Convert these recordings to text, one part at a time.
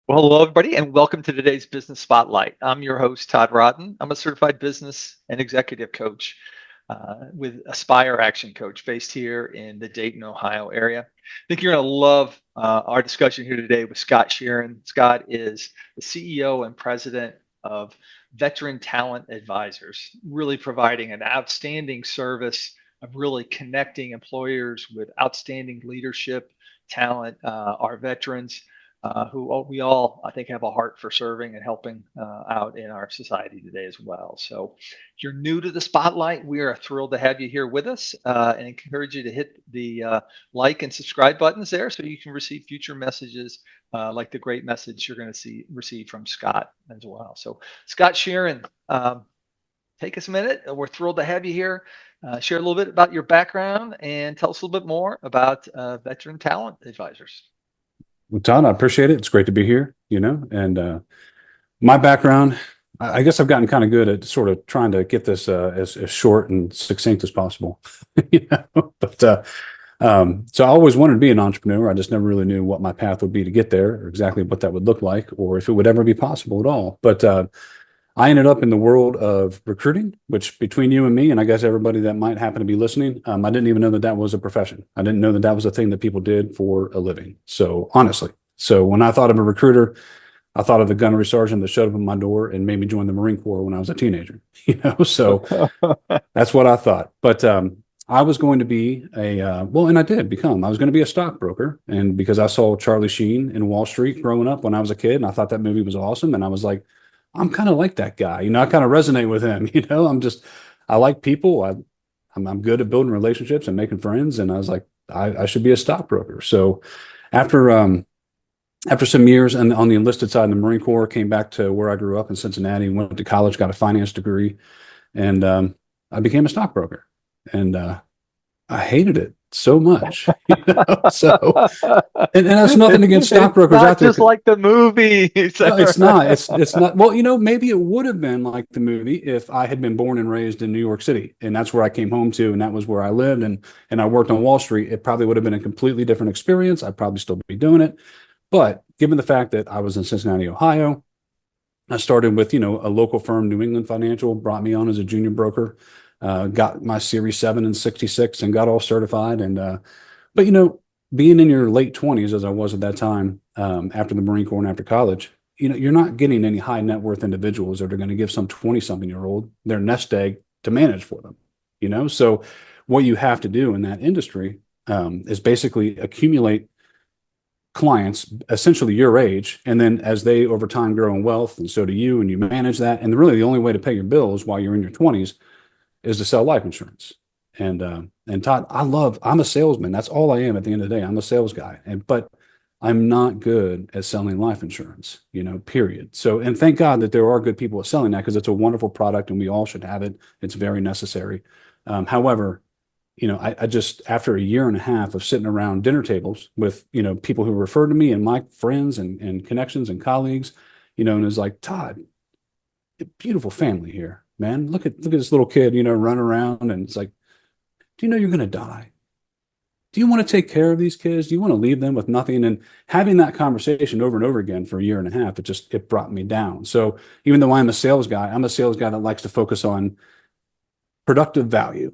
Well, hello, everybody, and welcome to today's Business Spotlight. I'm your host, Todd Rodden. I'm a certified business and executive coach with Aspire Action Coach based here in the Dayton, Ohio area. I think you're going to love our discussion here today with Scott Shearin. Scott is the CEO and president of Veteran Talent Advisors, really providing an outstanding service of really connecting employers with outstanding leadership talent, our veterans who we all, I think, have a heart for serving and helping out in our society today as well. So if you're new to the spotlight, we are thrilled to have you here with us and encourage you to hit the like and subscribe buttons there so you can receive future messages like the great message you're going to receive from Scott as well. So Scott Shearin, take us a minute. We're thrilled to have you here. Share a little bit about your background and tell us a little bit more about Veteran Talent Advisors. Well, Todd, I appreciate it. It's great to be here, and my background, I guess I've gotten kind of good at sort of trying to get this as short and succinct as possible. So I always wanted to be an entrepreneur. I just never really knew what my path would be to get there, or exactly what that would look like, or if it would ever be possible at all. But I ended up in the world of recruiting, which between you and me, and I guess everybody that might happen to be listening, I didn't even know that that was a profession. I didn't know that that was a thing that people did for a living. So honestly, so when I thought of a recruiter, I thought of the gunnery sergeant that showed up at my door and made me join the Marine Corps when I was a teenager. So that's what I thought. But I was going to be and I did become. I was going to be a stockbroker, and because I saw Charlie Sheen in Wall Street growing up when I was a kid, and I thought that movie was awesome, and I was like, I'm kind of like that guy. I kind of resonate with him. I like people. I'm good at building relationships and making friends. And I was like, I should be a stockbroker. So after some years and on the enlisted side in the Marine Corps, came back to where I grew up in Cincinnati, went to college, got a finance degree, and I became a stockbroker. And I hated it so much. So, and that's nothing against stockbrokers out there. Just like the movie. No, it's not. It's not. Well, maybe it would have been like the movie if I had been born and raised in New York City, and that's where I came home to, and that was where I lived, and I worked on Wall Street. It probably would have been a completely different experience. I'd probably still be doing it. But given the fact that I was in Cincinnati, Ohio, I started with, a local firm, New England Financial, brought me on as a junior broker, got my Series 7 and 66 and got all certified. But being in your late 20s, as I was at that time, after the Marine Corps and after college, you're not getting any high net worth individuals that are going to give some 20-something-year-old their nest egg to manage for them. So what you have to do in that industry is basically accumulate clients essentially your age, and then as they over time grow in wealth, and so do you, and you manage that, and really the only way to pay your bills while you're in your 20s is to sell life insurance. And Todd, I'm a salesman. That's all I am at the end of the day. I'm a sales guy, but I'm not good at selling life insurance, period. So, and thank God that there are good people at selling that, because it's a wonderful product and we all should have it. It's very necessary. However, I just, after a year and a half of sitting around dinner tables with, people who refer to me and my friends and connections and colleagues, and it's like, Todd, beautiful family here, man. Look at this little kid, run around, and it's like, do you know you're going to die? Do you want to take care of these kids? Do you want to leave them with nothing? And having that conversation over and over again for a year and a half, it brought me down. So even though I'm a sales guy that likes to focus on productive value,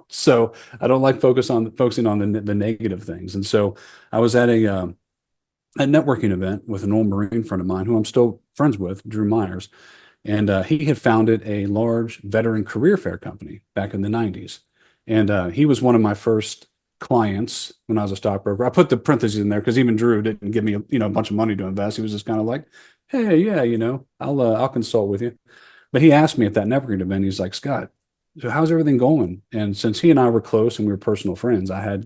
so I don't like focusing on the negative things. And so I was at a networking event with an old Marine friend of mine who I'm still friends with, Drew Myers. And he had founded a large veteran career fair company back in the 90s. And he was one of my first clients when I was a stockbroker. I put the parentheses in there because even Drew didn't give me a bunch of money to invest. He was just kind of like, hey, yeah, I'll consult with you. But he asked me at that networking event, he's like, Scott, so how's everything going? And since he and I were close and we were personal friends, I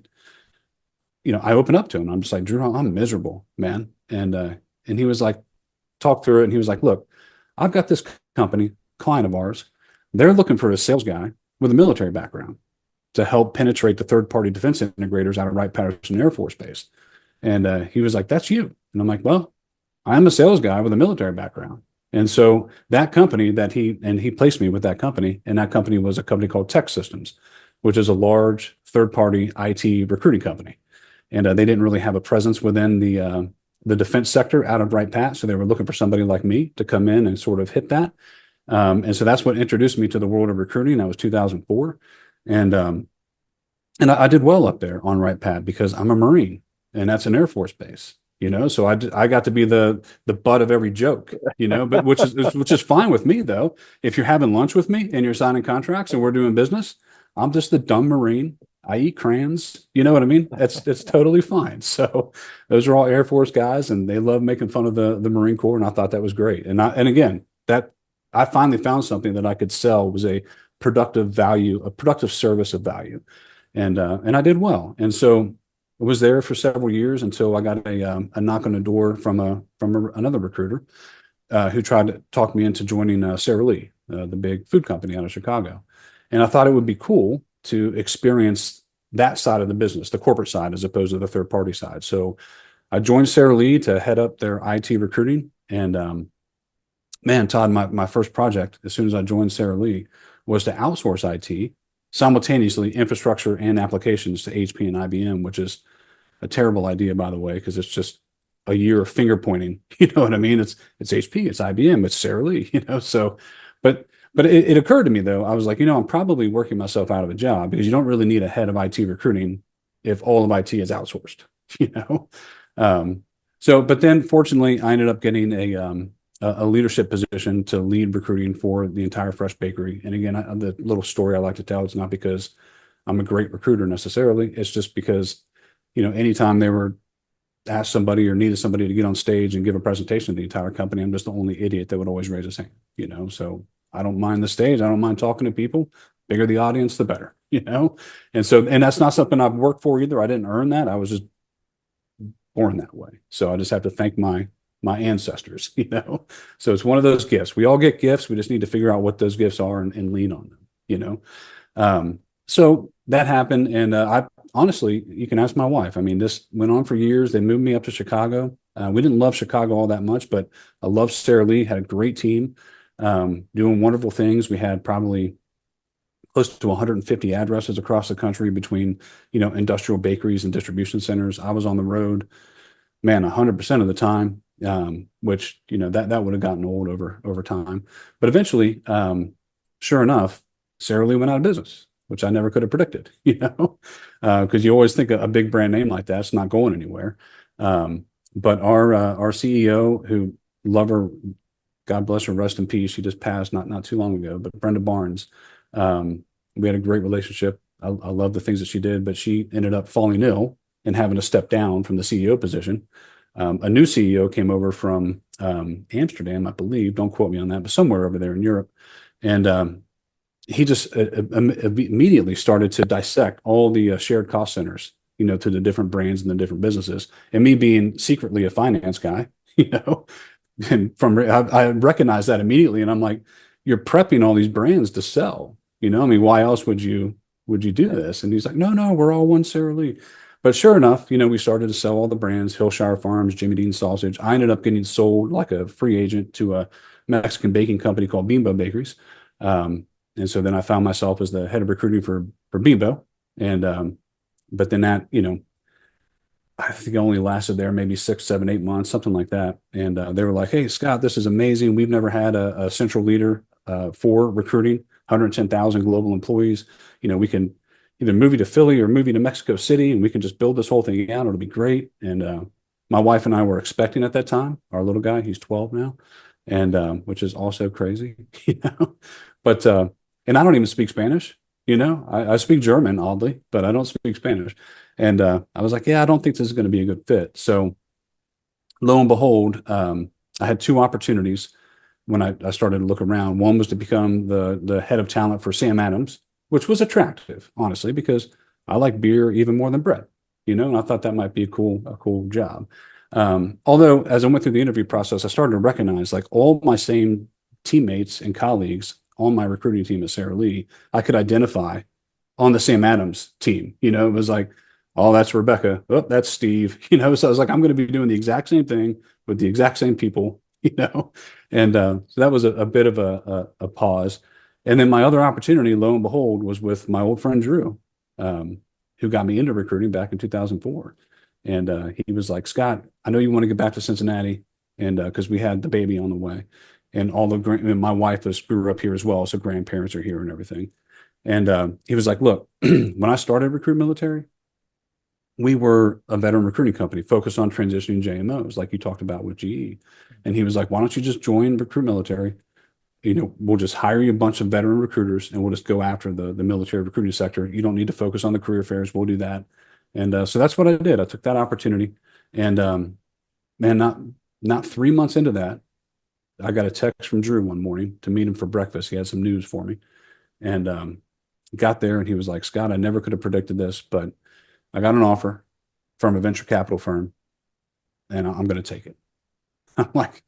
opened up to him. I'm just like, Drew, I'm miserable, man. And he was like, talk through it. And he was like, look, I've got this company, client of ours. They're looking for a sales guy with a military background to help penetrate the third-party defense integrators out of Wright-Patterson Air Force Base. And he was like, that's you. And I'm like, well, I'm a sales guy with a military background. And so that company he placed me with that company, and that company was a company called Tech Systems, which is a large third-party IT recruiting company. And they didn't really have a presence within the the defense sector out of Wright Pat. So they were looking for somebody like me to come in and sort of hit that. And so that's what introduced me to the world of recruiting. That was 2004. And I did well up there on Wright Pat because I'm a Marine and that's an Air Force base, so I got to be the butt of every joke, but which is fine with me though. If you're having lunch with me and you're signing contracts and we're doing business, I'm just the dumb Marine. I eat crayons. You know what I mean? It's totally fine. So those are all Air Force guys and they love making fun of the Marine Corps. And I thought that was great. And again, that I finally found something that I could sell was a productive value, a productive service of value. And I did well. And so I was there for several years until I got a knock on the door from another recruiter who tried to talk me into joining Sara Lee, the big food company out of Chicago. And I thought it would be cool to experience that side of the business, the corporate side, as opposed to the third party side. So I joined Sara Lee to head up their IT recruiting. And man, Todd, my first project as soon as I joined Sara Lee was to outsource IT simultaneously infrastructure and applications to HP and IBM, which is a terrible idea, by the way, because it's just a year of finger pointing. You know what I mean? It's HP, it's IBM, it's Sara Lee, So, but it occurred to me though, I was like, I'm probably working myself out of a job because you don't really need a head of IT recruiting if all of IT is outsourced, you know? But then fortunately I ended up getting a leadership position to lead recruiting for the entire fresh bakery. And again, the little story I like to tell, it's not because I'm a great recruiter necessarily. It's just because, anytime they were asked somebody or needed somebody to get on stage and give a presentation to the entire company, I'm just the only idiot that would always raise his hand, So I don't mind the stage. I don't mind talking to people. Bigger the audience, the better, And that's not something I've worked for either. I didn't earn that. I was just born that way. So I just have to thank my ancestors, So it's one of those gifts. We all get gifts. We just need to figure out what those gifts are and lean on them, So that happened. And I honestly, you can ask my wife. I mean, this went on for years. They moved me up to Chicago. We didn't love Chicago all that much, but I loved Sara Lee, had a great team, doing wonderful things. We had probably close to 150 addresses across the country between, industrial bakeries and distribution centers. I was on the road, man, 100% of the time. Which that would have gotten old over time, but eventually, sure enough, Sara Lee went out of business, which I never could have predicted, because you always think a big brand name like that's not going anywhere. But our CEO, who love her, God bless her, rest in peace. She just passed not too long ago. But Brenda Barnes, we had a great relationship. I love the things that she did, but she ended up falling ill and having to step down from the CEO position. A new CEO came over from Amsterdam, I believe. Don't quote me on that, but somewhere over there in Europe. And he just immediately started to dissect all the shared cost centers, to the different brands and the different businesses. And me being secretly a finance guy, and I recognized that immediately. And I'm like, you're prepping all these brands to sell, I mean, why else would you do this? And he's like, no, we're all one Sara Lee. But sure enough, we started to sell all the brands, Hillshire Farms, Jimmy Dean Sausage. I ended up getting sold like a free agent to a Mexican baking company called Bimbo Bakeries. And so then I found myself as the head of recruiting for Bimbo. And but then that, I think it only lasted there maybe 6, 7, 8 months, something like that. And they were like, hey, Scott, this is amazing. We've never had a central leader for recruiting, 110,000 global employees. We can either move you to Philly or move you to Mexico City, and we can just build this whole thing out. It'll be great. And my wife and I were expecting at that time, our little guy, he's 12 now, and which is also crazy, But and I don't even speak Spanish, I speak German, oddly, but I don't speak Spanish. And I was like, yeah, I don't think this is going to be a good fit. So lo and behold, I had 2 opportunities when I started to look around. One was to become the head of talent for Sam Adams, which was attractive, honestly, because I like beer even more than bread, and I thought that might be a cool job. Although as I went through the interview process, I started to recognize like all my same teammates and colleagues on my recruiting team at Sara Lee, I could identify on the Sam Adams team. It was like, oh, that's Rebecca. Oh, that's Steve. So I was like, I'm going to be doing the exact same thing with the exact same people, And so that was a bit of a pause. And then my other opportunity, lo and behold, was with my old friend Drew, who got me into recruiting back in 2004. And he was like, Scott, I know you want to get back to Cincinnati, and because we had the baby on the way, and and my wife grew up here as well, so grandparents are here and everything. And he was like, look, when I started Recruit Military, we were a veteran recruiting company focused on transitioning JMOs, like you talked about with GE. And he was like, why don't you just join Recruit Military? We'll just hire you a bunch of veteran recruiters and we'll just go after the military recruiting sector. You don't need to focus on the career fairs. We'll do that. And so that's what I did. I took that opportunity. And man, not 3 months into that, I got a text from Drew one morning to meet him for breakfast. He had some news for me. And got there and he was like, Scott, I never could have predicted this, but I got an offer from a venture capital firm and I'm going to take it. I'm like,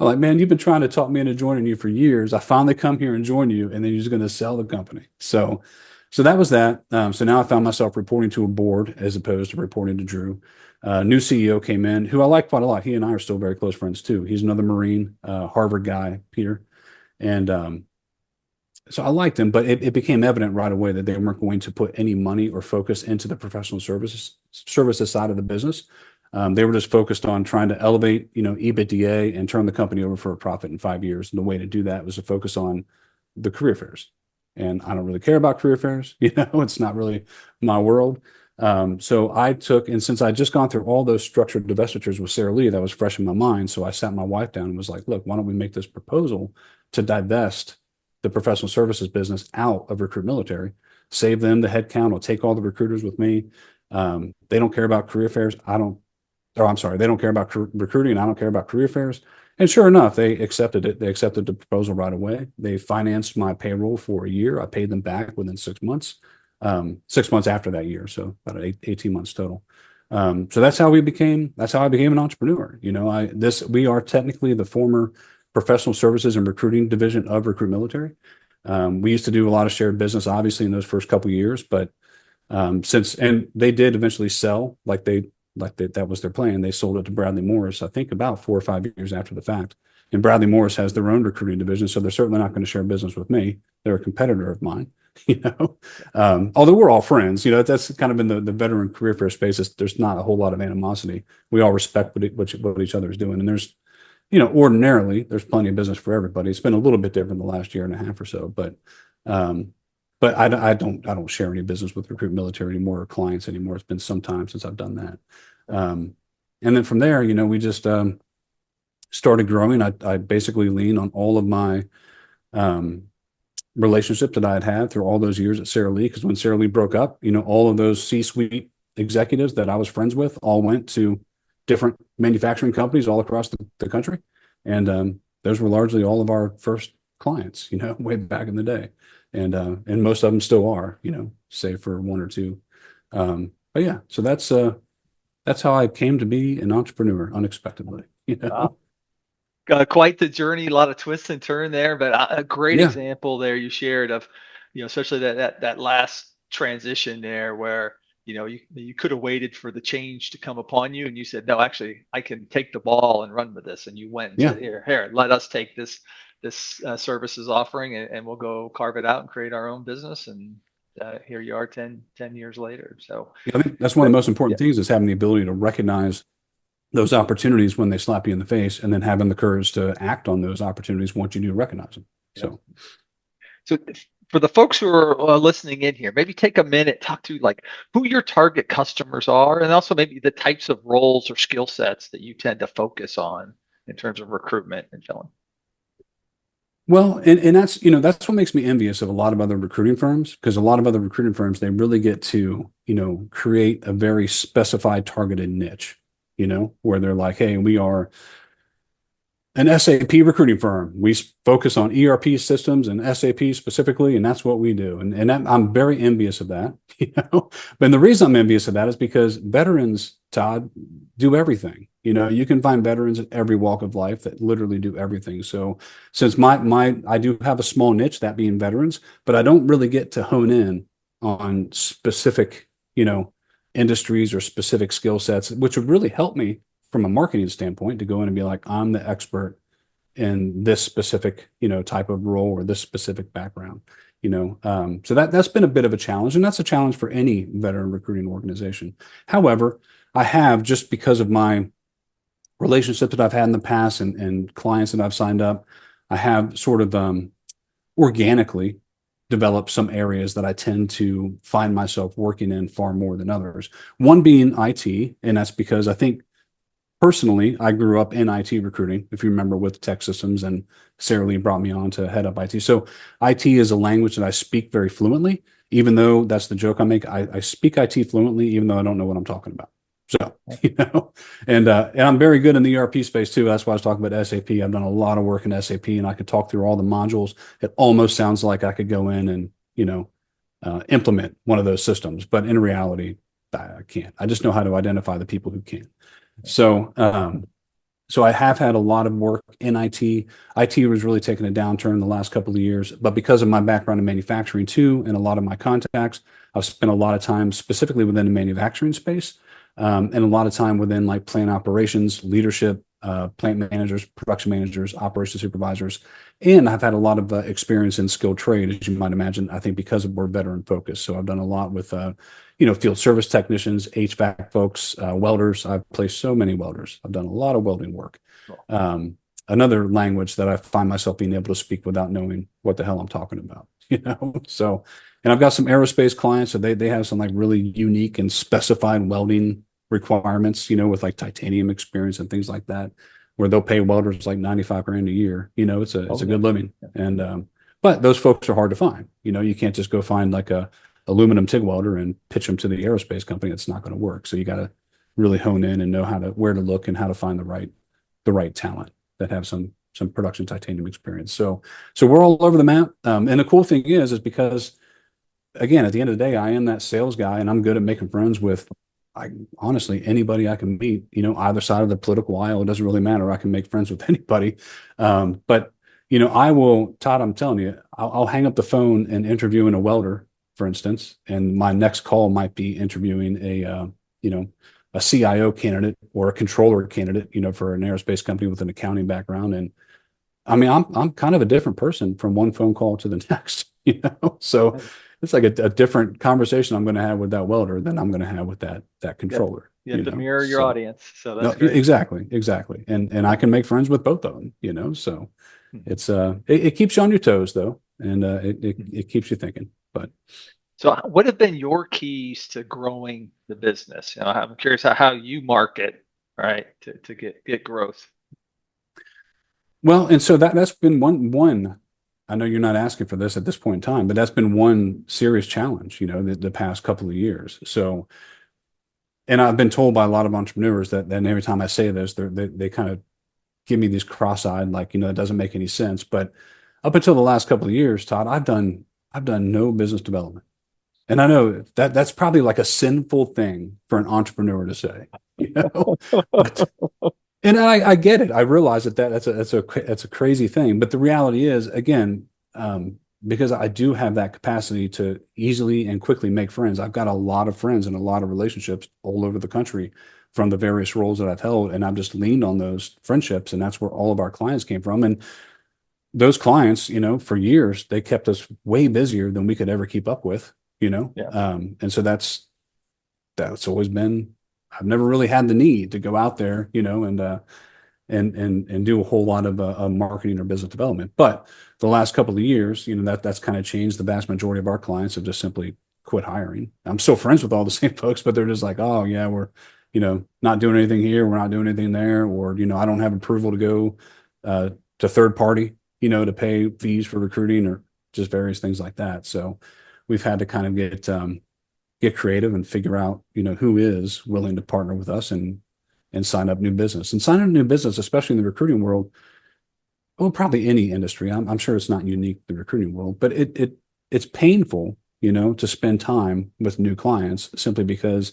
man, you've been trying to talk me into joining you for years. I finally come here and join you, and then you're just going to sell the company. So that was that. So now I found myself reporting to a board as opposed to reporting to Drew. New CEO came in, who I like quite a lot. He and I are still very close friends too. He's another Marine, Harvard guy, Peter, and so I liked him, but it became evident right away that they weren't going to put any money or focus into the professional services side of the business. They were just focused on trying to elevate, EBITDA and turn the company over for a profit in 5 years. And the way to do that was to focus on the career fairs. And I don't really care about career fairs. It's not really my world. So I took, and since I'd just gone through all those structured divestitures with Sarah Lee, that was fresh in my mind. So I sat my wife down and was like, look, why don't we make this proposal to divest the professional services business out of Recruit Military, save them the headcount. I'll take all the recruiters with me. They don't care about career fairs. I'm sorry, they don't care about recruiting, and I don't care about career fairs. And sure enough, they accepted it. They accepted the proposal right away. They financed my payroll for a year. I paid them back within 6 months, 6 months after that year. So about 18 months total. So that's how I became an entrepreneur. We are technically the former professional services and recruiting division of Recruit Military. We used to do a lot of shared business, obviously, in those first couple of years, but and they did eventually sell, that was their plan. They sold it to Bradley Morris, I think about 4 or 5 years after the fact. And Bradley Morris has their own recruiting division, so they're certainly not going to share business with me. They're a competitor of mine, although we're all friends. That's kind of in the veteran career fair space. There's not a whole lot of animosity. We all respect what each other is doing. And there's, ordinarily, there's plenty of business for everybody. It's been a little bit different the last year and a half or so, but I don't share any business with Recruit Military anymore or clients anymore. It's been some time since I've done that. And then from there, we just started growing. I basically leaned on all of my relationships that I had through all those years at Sarah Lee, because when Sarah Lee broke up, all of those C-suite executives that I was friends with all went to different manufacturing companies all across the country. And those were largely all of our first clients, way back in the day. And most of them still are, save for one or two. But yeah, so that's how I came to be an entrepreneur unexpectedly. Wow. Quite the journey, a lot of twists and turns there, but a great example there you shared of, especially that last transition there where, you could have waited for the change to come upon you, and you said, no, actually, I can take the ball and run with this. And you went and said, here, let us take this services offering and we'll go carve it out and create our own business. And here you are 10 years later. So I think that's one of the most important things, is having the ability to recognize those opportunities when they slap you in the face, and then having the courage to act on those opportunities once you do recognize them. So for the folks who are listening in here, maybe take a minute, talk to who your target customers are, and also maybe the types of roles or skill sets that you tend to focus on in terms of recruitment and filling. Well, and that's what makes me envious of a lot of other recruiting firms, because a lot of other recruiting firms, they really get to, create a very specified targeted niche, where they're like, hey, we are an SAP recruiting firm. We focus on ERP systems and SAP specifically, and that's what we do. And I'm very envious of that, But the reason I'm envious of that is because veterans, Todd, do everything. You can find veterans in every walk of life that literally do everything. So since I do have a small niche, that being veterans, but I don't really get to hone in on specific, industries or specific skill sets, which would really help me from a marketing standpoint to go in and be like, I'm the expert in this specific, type of role or this specific background. So that's been a bit of a challenge, and that's a challenge for any veteran recruiting organization. However, I have, just because of my relationships that I've had in the past and clients that I've signed up, I have sort of organically developed some areas that I tend to find myself working in far more than others. One being IT, and that's because I think personally, I grew up in IT recruiting, if you remember, with Tech Systems, and Sarah Lee brought me on to head up IT. So IT is a language that I speak very fluently, even though that's the joke I make. I speak IT fluently, even though I don't know what I'm talking about. So, and I'm very good in the ERP space too. That's why I was talking about SAP. I've done a lot of work in SAP, and I could talk through all the modules. It almost sounds like I could go in and, implement one of those systems, but in reality, I can't. I just know how to identify the people who can. So I have had a lot of work in IT. IT was really taking a downturn the last couple of years, but because of my background in manufacturing too, and a lot of my contacts, I've spent a lot of time specifically within the manufacturing space, and a lot of time within like plant operations, leadership, plant managers, production managers, operations supervisors, and I've had a lot of experience in skilled trade, as you might imagine. I think because we're veteran focused, so I've done a lot with field service technicians, HVAC folks, welders. I've placed so many welders. I've done a lot of welding work. Another language that I find myself being able to speak without knowing what the hell I'm talking about, So, and I've got some aerospace clients, so they have some like really unique and specified welding requirements, with like titanium experience and things like that, where they'll pay welders like 95 grand a year. It's a good living. And but those folks are hard to find. You can't just go find like a aluminum TIG welder and pitch them to the aerospace company. It's not going to work. So you got to really hone in and know where to look and how to find the right talent that have some production titanium experience. So we're all over the map. And the cool thing is because, again, at the end of the day, I am that sales guy, and I'm good at making friends with, honestly, anybody I can meet, either side of the political aisle. It doesn't really matter. I can make friends with anybody. But I will, Todd, I'm telling you, I'll hang up the phone and interviewing a welder, for instance, and my next call might be interviewing a CIO candidate or a controller candidate, for an aerospace company with an accounting background. And I mean, I'm kind of a different person from one phone call to the next, So it's like a different conversation I'm going to have with that welder than I'm going to have with that controller. You have to mirror your audience. So that's great. Exactly. And I can make friends with both of them, so it's it keeps you on your toes though. And it keeps you thinking. But so what have been your keys to growing the business? I'm curious how you market, right, to get growth. Well, and so that's been one. I know you're not asking for this at this point in time, but that's been one serious challenge, the past couple of years. So, and I've been told by a lot of entrepreneurs that then every time I say this, they kind of give me these cross-eyed, like, it doesn't make any sense. But up until the last couple of years, Todd, I've done no business development. And I know that's probably like a sinful thing for an entrepreneur to say, But, and I get it. I realize that's a crazy thing. But the reality is, again, because I do have that capacity to easily and quickly make friends. I've got a lot of friends and a lot of relationships all over the country from the various roles that I've held, and I've just leaned on those friendships, and that's where all of our clients came from. And those clients, for years, they kept us way busier than we could ever keep up with. And so that's always been. I've never really had the need to go out there, and do a whole lot of marketing or business development. But the last couple of years, that's kind of changed. The vast majority of our clients have just simply quit hiring. I'm still friends with all the same folks, but they're just like, oh yeah, we're, not doing anything here. We're not doing anything there. Or, I don't have approval to go to third party, to pay fees for recruiting or just various things like that. So we've had to kind of get creative and figure out, who is willing to partner with us and sign up new business. And sign up new business, especially in the recruiting world, well, probably any industry. I'm sure it's not unique to the recruiting world, but it's painful, to spend time with new clients simply because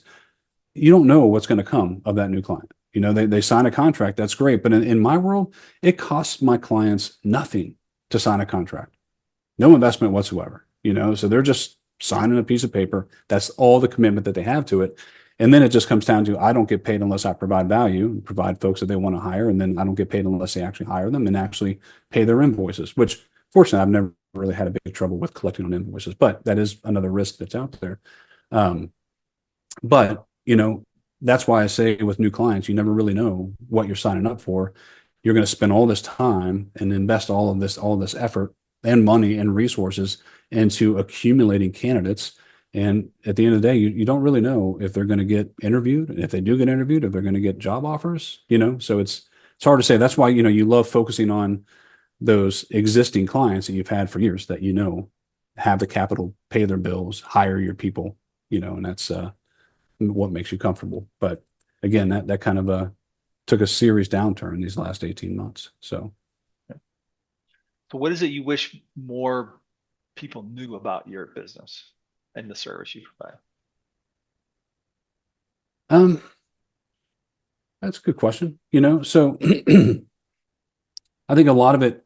you don't know what's going to come of that new client. They sign a contract, that's great. But in my world, it costs my clients nothing to sign a contract. No investment whatsoever, so they're just signing a piece of paper. That's all the commitment that they have to it. And then it just comes down to, I don't get paid unless I provide value and provide folks that they want to hire. And then I don't get paid unless they actually hire them and actually pay their invoices, which fortunately I've never really had a big trouble with collecting on invoices, but that is another risk that's out there. But that's why I say with new clients, you never really know what you're signing up for. You're going to spend all this time and invest all of this effort and money and resources into accumulating candidates. And at the end of the day, you don't really know if they're going to get interviewed. And if they do get interviewed, if they're going to get job offers, so it's hard to say. That's why, you love focusing on those existing clients that you've had for years that, have the capital, pay their bills, hire your people, and that's what makes you comfortable. But again, that kind of took a serious downturn these last 18 months. So what is it you wish more people knew about your business and the service you provide? That's a good question. So I think a lot of it,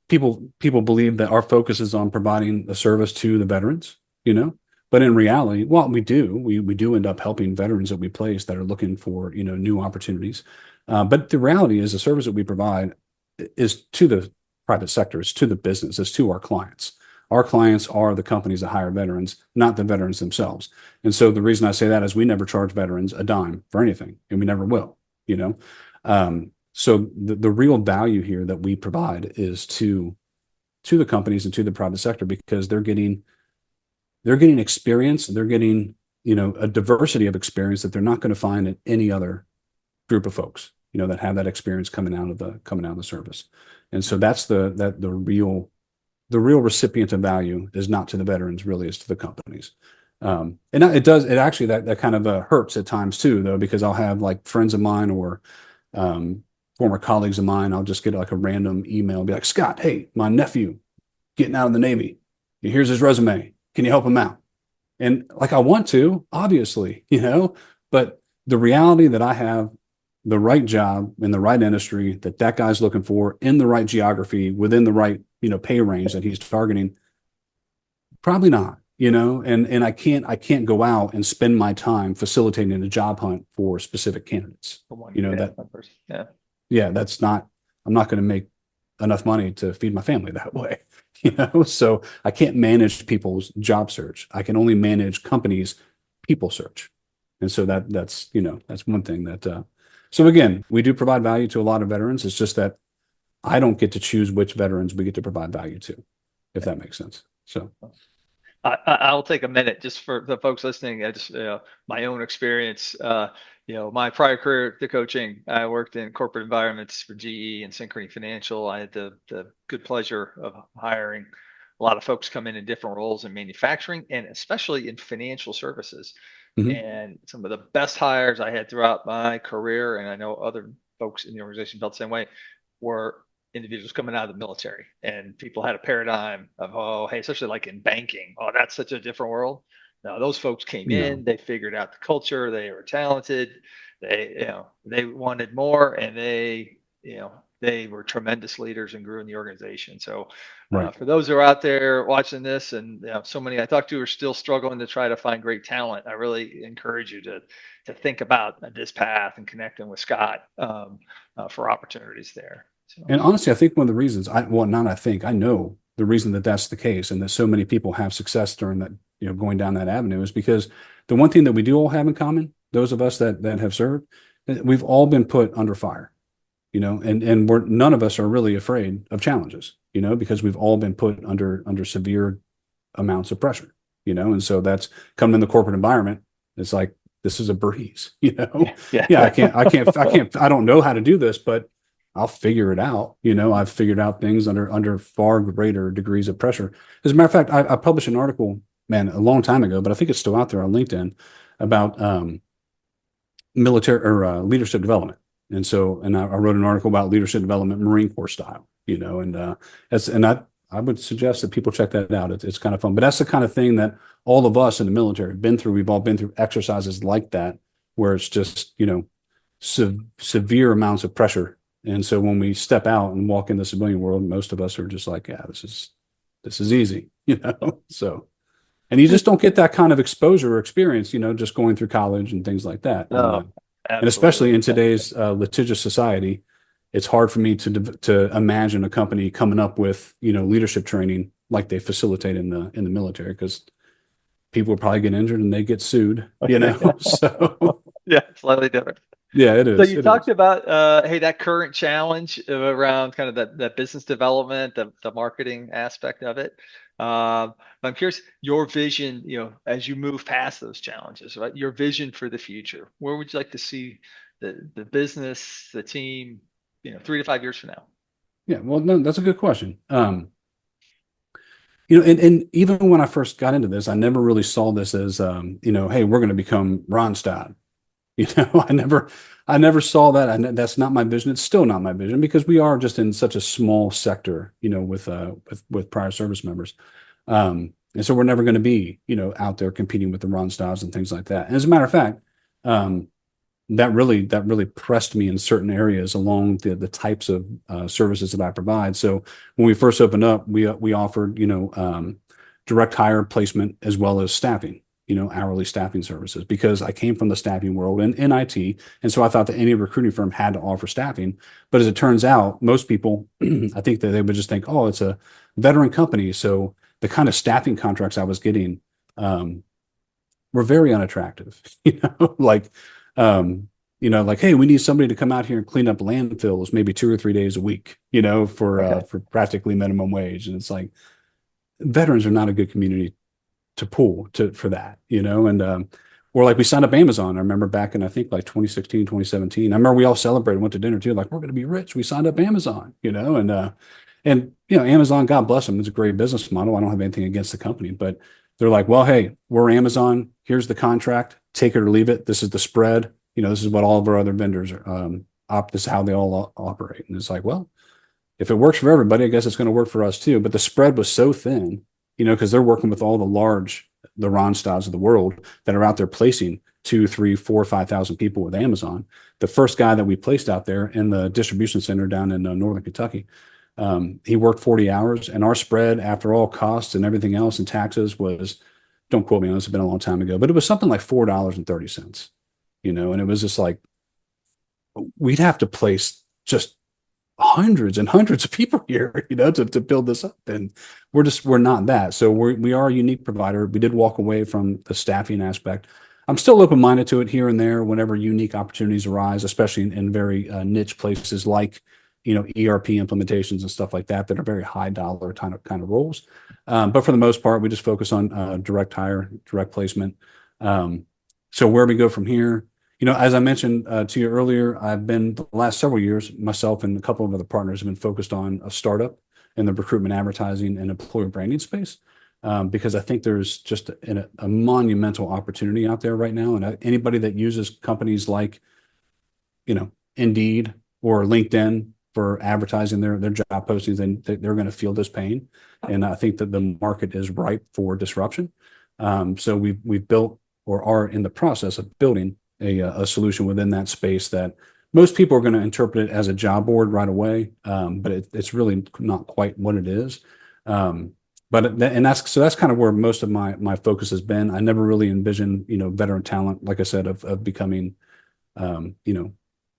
people believe that our focus is on providing a service to the veterans, but in reality, well, we do end up helping veterans that we place that are looking for, new opportunities. But the reality is the service that we provide is to the private sector, it's to the business, it's to our clients. Our clients are the companies that hire veterans, not the veterans themselves. And so the reason I say that is we never charge veterans a dime for anything, and we never will, So the real value here that we provide is to the companies and to the private sector, because they're getting experience, they're getting, a diversity of experience that they're not going to find in any other group of folks, that have that experience coming out of the service. And so that's the real recipient of value is not to the veterans, really is to the companies. And it actually that kind of hurts at times too, though, because I'll have like friends of mine or former colleagues of mine, I'll just get like a random email and be like, Scott, hey, my nephew getting out of the Navy. Here's his resume. Can you help him out? And like, I want to, obviously, but the reality that I have the right job in the right industry that guy's looking for in the right geography within the right, pay range that he's targeting, probably not, and I can't go out and spend my time facilitating a job hunt for specific candidates. That's not, I'm not going to make enough money to feed my family that way, so I can't manage people's job search. I can only manage companies' people search. And so that's one thing that, so again, we do provide value to a lot of veterans. It's just that I don't get to choose which veterans we get to provide value to, if that makes sense. So I'll take a minute just for the folks listening. I just, my own experience, my prior career to coaching, I worked in corporate environments for GE and Synchrony Financial. I had the good pleasure of hiring a lot of folks come in different roles in manufacturing and especially in financial services. Mm-hmm. And some of the best hires I had throughout my career, and I know other folks in the organization felt the same way, were individuals coming out of the military. And people had a paradigm of, oh, hey, especially like in banking, oh, that's such a different world. Now, those folks came in, they figured out the culture, they were talented, they wanted more, and they were tremendous leaders and grew in the organization. So for those who are out there watching this, and so many I talk to are still struggling to try to find great talent, I really encourage you to think about this path and connecting with Scott for opportunities there. So. And honestly, I think one of the reasons I know the reason that that's the case and that so many people have success during that, going down that avenue is because the one thing that we do all have in common, those of us that have served, we've all been put under fire. And none of us are really afraid of challenges, because we've all been put under severe amounts of pressure, and so that's coming in the corporate environment. It's like, this is a breeze, I don't know how to do this, but I'll figure it out. I've figured out things under far greater degrees of pressure. As a matter of fact, I published an article, a long time ago, but I think it's still out there on LinkedIn about military or leadership development. And I wrote an article about leadership development, Marine Corp style, I would suggest that people check that out. It's kind of fun, but that's the kind of thing that all of us in the military have been through. We've all been through exercises like that, where it's just, severe amounts of pressure. And so when we step out and walk in the civilian world, most of us are just like, yeah, this is easy, so, and you just don't get that kind of exposure or experience, just going through college and things like that. And especially in today's litigious society, it's hard for me to imagine a company coming up with, leadership training like they facilitate in the military, because people will probably get injured and they get sued, you know. So Yeah, slightly different. yeah, it So is. you It talked is. about hey, that current challenge around kind of that business development, the marketing aspect of it. But I'm curious your vision, as you move past those challenges, right? Your vision for the future. Where would you like to see the business, the team, 3 to 5 years from now? Yeah, well, no, that's a good question. And even when I first got into this, I never really saw this as, hey, we're going to become Ronstadt. I never saw that. That's not my vision. It's still not my vision, because we are just in such a small sector, with prior service members. And so we're never going to be, out there competing with the Ronstadts and things like that. And as a matter of fact, um, that really pressed me in certain areas along the types of services that I provide. So when we first opened up, we offered direct hire placement as well as staffing, hourly staffing services, because I came from the staffing world in IT, and so I thought that any recruiting firm had to offer staffing. But as it turns out, most people, I think that they would just think, oh, it's a veteran company, so the kind of staffing contracts I was getting were very unattractive. Like, hey, we need somebody to come out here and clean up landfills maybe 2 or 3 days a week, Okay. for practically minimum wage. And it's like, veterans are not a good community to pull for that, and or like we signed up Amazon. I remember back in, I think, like 2016, 2017. I remember we all celebrated, went to dinner too, like, we're going to be rich. We signed up Amazon, and Amazon, God bless them, it's a great business model. I don't have anything against the company, but they're like, well, hey, we're Amazon. Here's the contract. Take it or leave it. This is the spread. This is what all of our other vendors are. This is how they all operate. And it's like, well, if it works for everybody, I guess it's going to work for us too. But the spread was so thin, because they're working with all the Ronstads of the world that are out there placing 2, 3, 4, 5,000 people with Amazon. The first guy that we placed out there in the distribution center down in Northern Kentucky, he worked 40 hours, and our spread after all costs and everything else and taxes was, don't quote me on this, it's been a long time ago, but it was something like $4.30, and it was just like, we'd have to place just hundreds and hundreds of people here, to build this up. And we're not that. So we are a unique provider. We did walk away from the staffing aspect. I'm still open-minded to it here and there whenever unique opportunities arise, especially in very niche places like, ERP implementations and stuff like that are very high dollar kind of roles. But for the most part, we just focus on direct hire, direct placement. So where we go from here, as I mentioned to you earlier, I've been the last several years, myself and a couple of other partners have been focused on a startup in the recruitment, advertising, and employer branding space, because I think there's just a monumental opportunity out there right now. And anybody that uses companies like, Indeed or LinkedIn for advertising their job postings, and they're going to feel this pain. And I think that the market is ripe for disruption. So we've built, or are in the process of building, a solution within that space that most people are going to interpret it as a job board right away, but it's really not quite what it is. That's kind of where most of my focus has been. I never really envisioned, veteran talent, like I said, of becoming,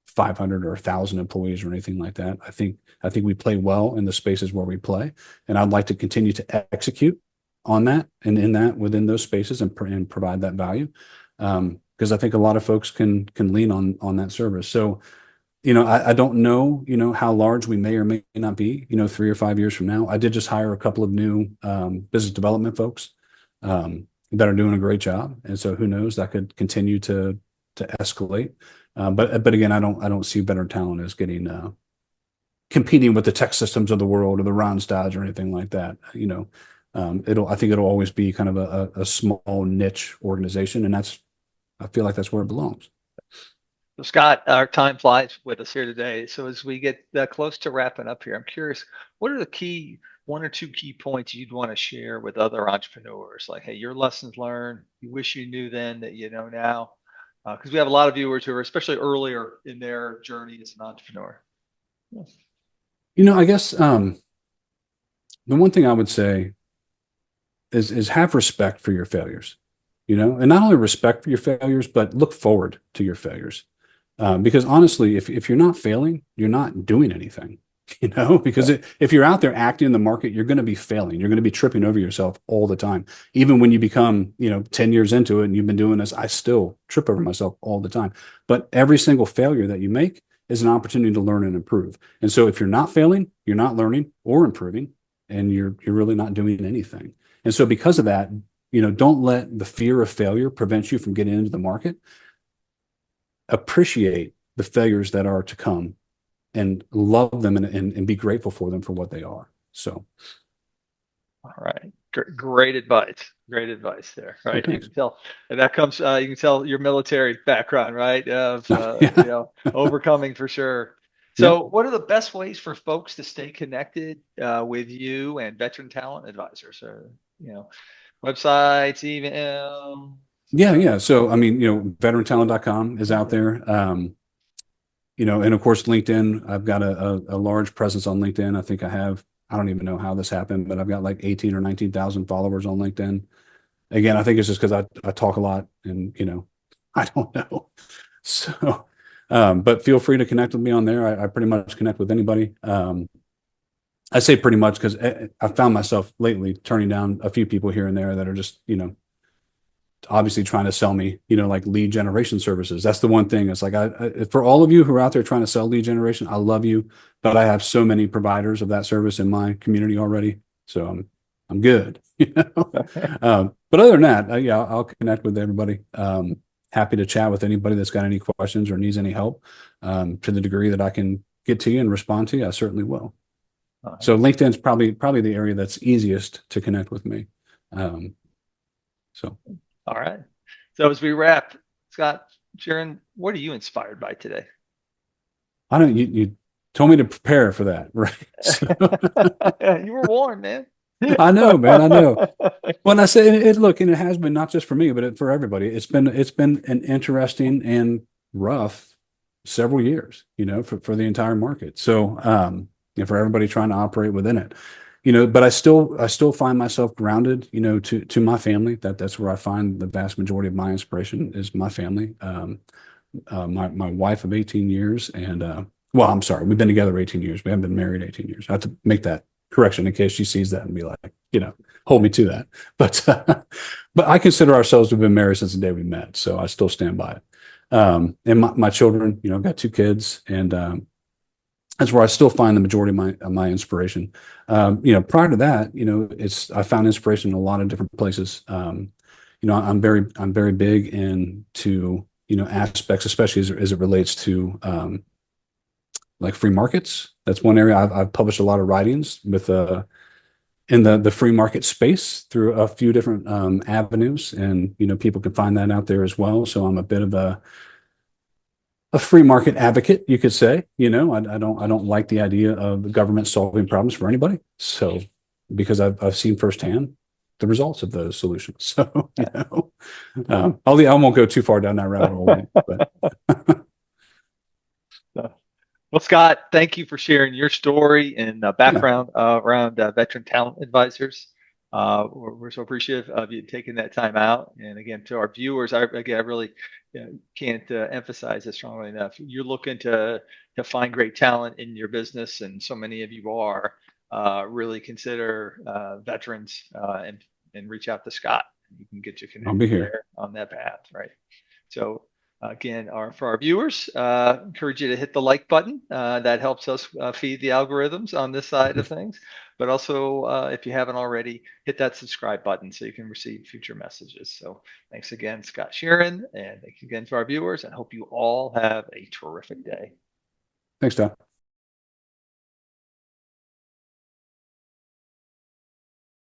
500 or 1,000 employees or anything like that. I think we play well in the spaces where we play, and I'd like to continue to execute on that and within those spaces and provide that value. Because I think a lot of folks can lean on that service. So, I don't know, how large we may or may not be, 3 or 5 years from now. I did just hire a couple of new business development folks that are doing a great job, and so who knows, that could continue to escalate. But again, I don't see better talent as getting competing with the tech systems of the world or the Ronstads or anything like that. I think it'll always be kind of a small niche organization, and I feel like that's where it belongs. So Scott, our time flies with us here today. So as we get close to wrapping up here, I'm curious, what are the 1 or 2 key points you'd want to share with other entrepreneurs? Like, hey, your lessons learned, you wish you knew then that you know now. Because we have a lot of viewers who are especially earlier in their journey as an entrepreneur. I guess the one thing I would say is have respect for your failures, and not only respect for your failures, but look forward to your failures. Because honestly, if you're not failing, you're not doing anything. because if you're out there acting in the market, you're going to be failing. You're going to be tripping over yourself all the time. Even when you become, 10 years into it and you've been doing this, I still trip over myself all the time. But every single failure that you make is an opportunity to learn and improve. And so if you're not failing, you're not learning or improving, and you're really not doing anything. And so because of that, don't let the fear of failure prevent you from getting into the market. Appreciate the failures that are to come and love them and be grateful for them for what they are. So, all right. Great advice. Great advice there. Right. You thanks. can tell, and that comes, you can tell your military background, right? Of, Yeah. overcoming for sure. Yeah. So what are the best ways for folks to stay connected with you and veteran talent advisors? Or, websites, email? Yeah. Yeah. So, I mean, veterantalent.com is out there. And of course, LinkedIn, I've got a large presence on LinkedIn. I think I don't even know how this happened, but I've got like 18 or 19,000 followers on LinkedIn. Again, I think it's just because I talk a lot and, I don't know. So, but feel free to connect with me on there. I pretty much connect with anybody. I say pretty much because I found myself lately turning down a few people here and there that are just, obviously trying to sell me, like lead generation services. That's the one thing. It's like, for all of you who are out there trying to sell lead generation, I love you, but I have so many providers of that service in my community already. So I'm good, but other than that, yeah, I'll connect with everybody. Happy to chat with anybody that's got any questions or needs any help. To the degree that I can get to you and respond to you, I certainly will. So LinkedIn's probably the area that's easiest to connect with me. So. All right. So as we wrap, Scott, Shearin, what are you inspired by today? I don't. You told me to prepare for that, right? So, You were warned, man. I know, man. I know. When I say it, look, and it has been not just for me, but for everybody. It's been an interesting and rough several years, for the entire market. So, and for everybody trying to operate within it, but I still find myself grounded, to my family. That's where I find the vast majority of my inspiration is my family. My wife of 18 years, and well, I'm sorry, we've been together 18 years. We haven't been married 18 years. I have to make that correction in case she sees that and be like, hold me to that. But but I consider ourselves to have been married since the day we met, so I still stand by it. And my children, I've got two kids, and that's where I still find the majority of my inspiration. Prior to that, I found inspiration in a lot of different places. I'm very big into aspects, especially as it relates to like free markets. That's one area I've published a lot of writings with in the free market space through a few different avenues, and people can find that out there as well. So I'm a bit of a free market advocate, you could say. I don't like the idea of the government solving problems for anybody. So because I've seen firsthand the results of those solutions. So I won't go too far down that rabbit hole, but Well, Scott, thank you for sharing your story and yeah, background around veteran talent advisors. We're so appreciative of you taking that time out. And again, to our viewers, I really can't emphasize this strongly enough. You're looking to find great talent in your business, and so many of you are. Really consider veterans and reach out to Scott. He can get you I'll be connected here. there on that path, right? So again, for our viewers, encourage you to hit the like button. That helps us feed the algorithms on this side of things. But also, if you haven't already, hit that subscribe button so you can receive future messages. So thanks again, Scott Shearin, and thanks again to our viewers. I hope you all have a terrific day. Thanks, Tom.